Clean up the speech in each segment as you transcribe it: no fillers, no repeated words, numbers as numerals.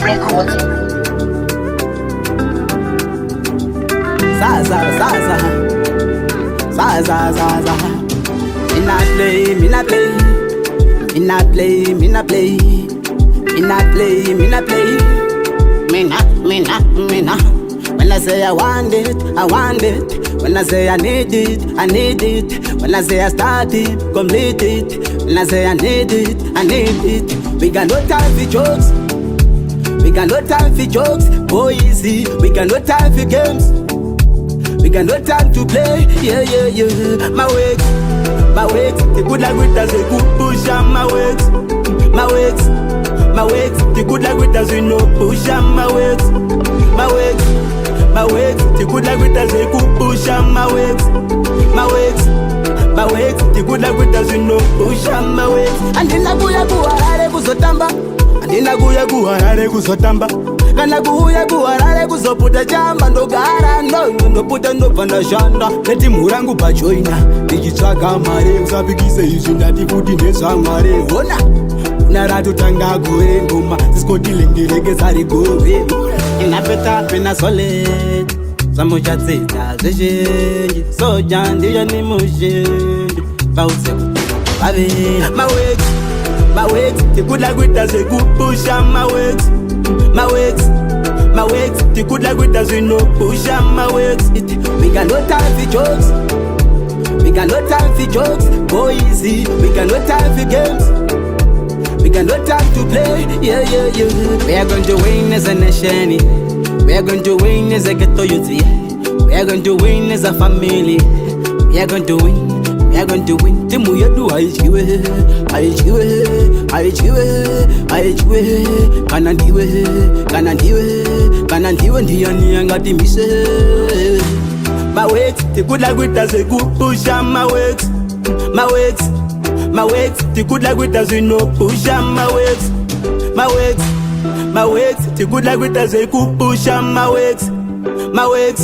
Records. Za. Me not play. Me not. When I say I want it. When I say I need it. When I say I start it, complete it. When I say I need it. We got no time for jokes. Boy, easy. We got no time for games. We got no time to play. Yeah. My weight. The good like with us, a good push on my weight. My weight. The good like with us, we no push on my weight. My weight. The good like with us, a good push on my weight. My weight. The good like with us, we no push on my weight. And then I go harare kuzotamba. Kana kuharare kuzoputa chamba ndogara ndoputa ndobva shanda neti murangu pachoina ndichitsvaga mare usapikise izvi ndati kuti ndezvamware ona naratotanga gore ngoma zisikotilengerekeza rigore inapeta pena solid zvamuchatsita zvizhinji soja ndiyo nimuzhinji pause vave my weight, the good like with us, we good push on my weight. My weight, the good like with us, we no push on my weight. We got no time for jokes. Boy, easy. We got no time for games. We got no time to play. Yeah. We are going to win as a nation. We are going to win as a ghetto youth. We are going to win as a family. We are going to win. Timu yetu haichiwe. Kana ndiwe ndiyani angatimise. My weight, the good like with us, a good push on my weight. My weight, the good like with us, we no push on my weight. My weight, the good like with us, a good push on my weight. My weight,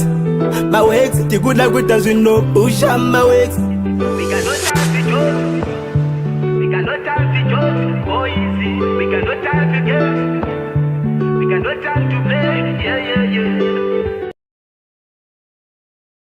the good like with us, we no push on my weight. We got no time for jokes. Boy, easy. We got no time for games. We got no time to play. Yeah.